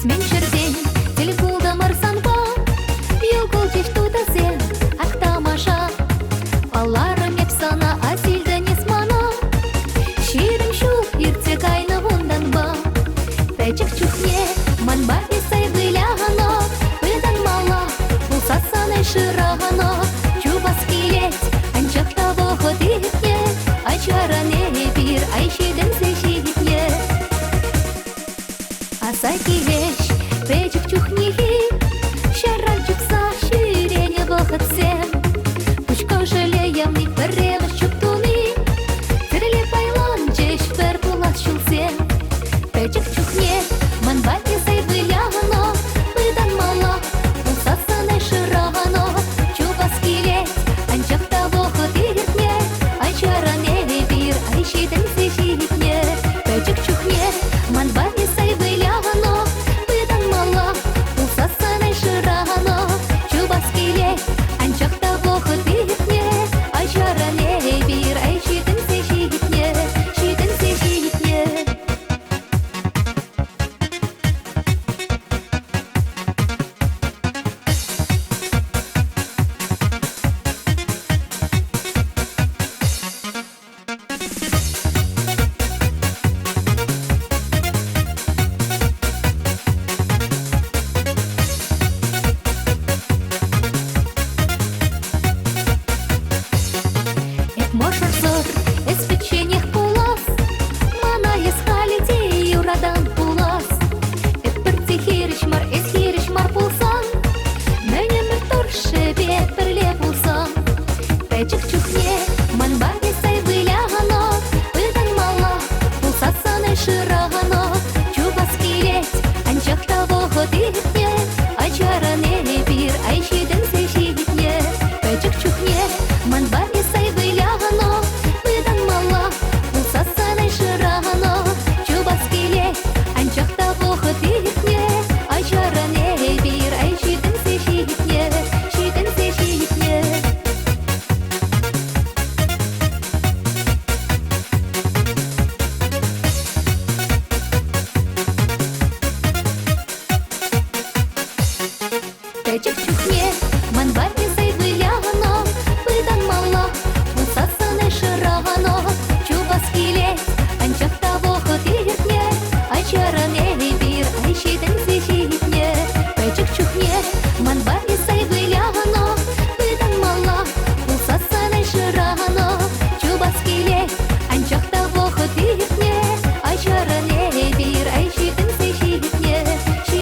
Мен шерден, телефуда марсанба, Югул чештуда сен, ақтамаша. Аларым епсана, асилді несмана, Ширим шул, иртек айны вундан ба. Пәчік чухне, манба есай вылягано, Выдан мала, булса саны шырағано. Чубас келет, анчақ табы ходитне, Ачаране бир, айшиден сешидне. Асай келеш, пәчік чухнеги, Шарран чукса, ширене вахытсен. Пучко жалеямный, бірреліш чуктуни, Тірле байлан, жеш бір булас шулсен. Пәчік чухне, манба есай вылягано, Выдан мала, булса саны шырағано. Чубас келет, анчақ табы ходитне, Ачаране бир, айшиден сешидне. Пәчік чухне, манба есай вылягано, Выдан мала, булса саны шырағано. Чубас келет, анчақ табы ходитне, Ачаране бир, айшиден сешидне, шиден сешидне. Мошар зор, эс печеньях пулас, Мана ес халите юрадан пулас. Бір хириш мар, эс хириш мар пулсан, Мәне мір торшы бет бірле пулсан. Пәчік чухне, манба есай вылягано, Выдан мала, пулса саны шырағано. Чубас келет, анчақ табы ходитне, Ачаране бир, айшиден сешидне. Пәчік чухне, манба есай вылягано, Выдан мала, булса саны шырағано. Чубас келет, анчақ табы ходитне, Ачаране бир, айшиден сешидне, шиден сешидне. Пәчік чухне, манба есай вылягано, Выдан мала, булса саны шырағано. Чубас келет, анчақ табы ходитне, Ачаране бир, айшиден сешидне. Пәчік чухне, манба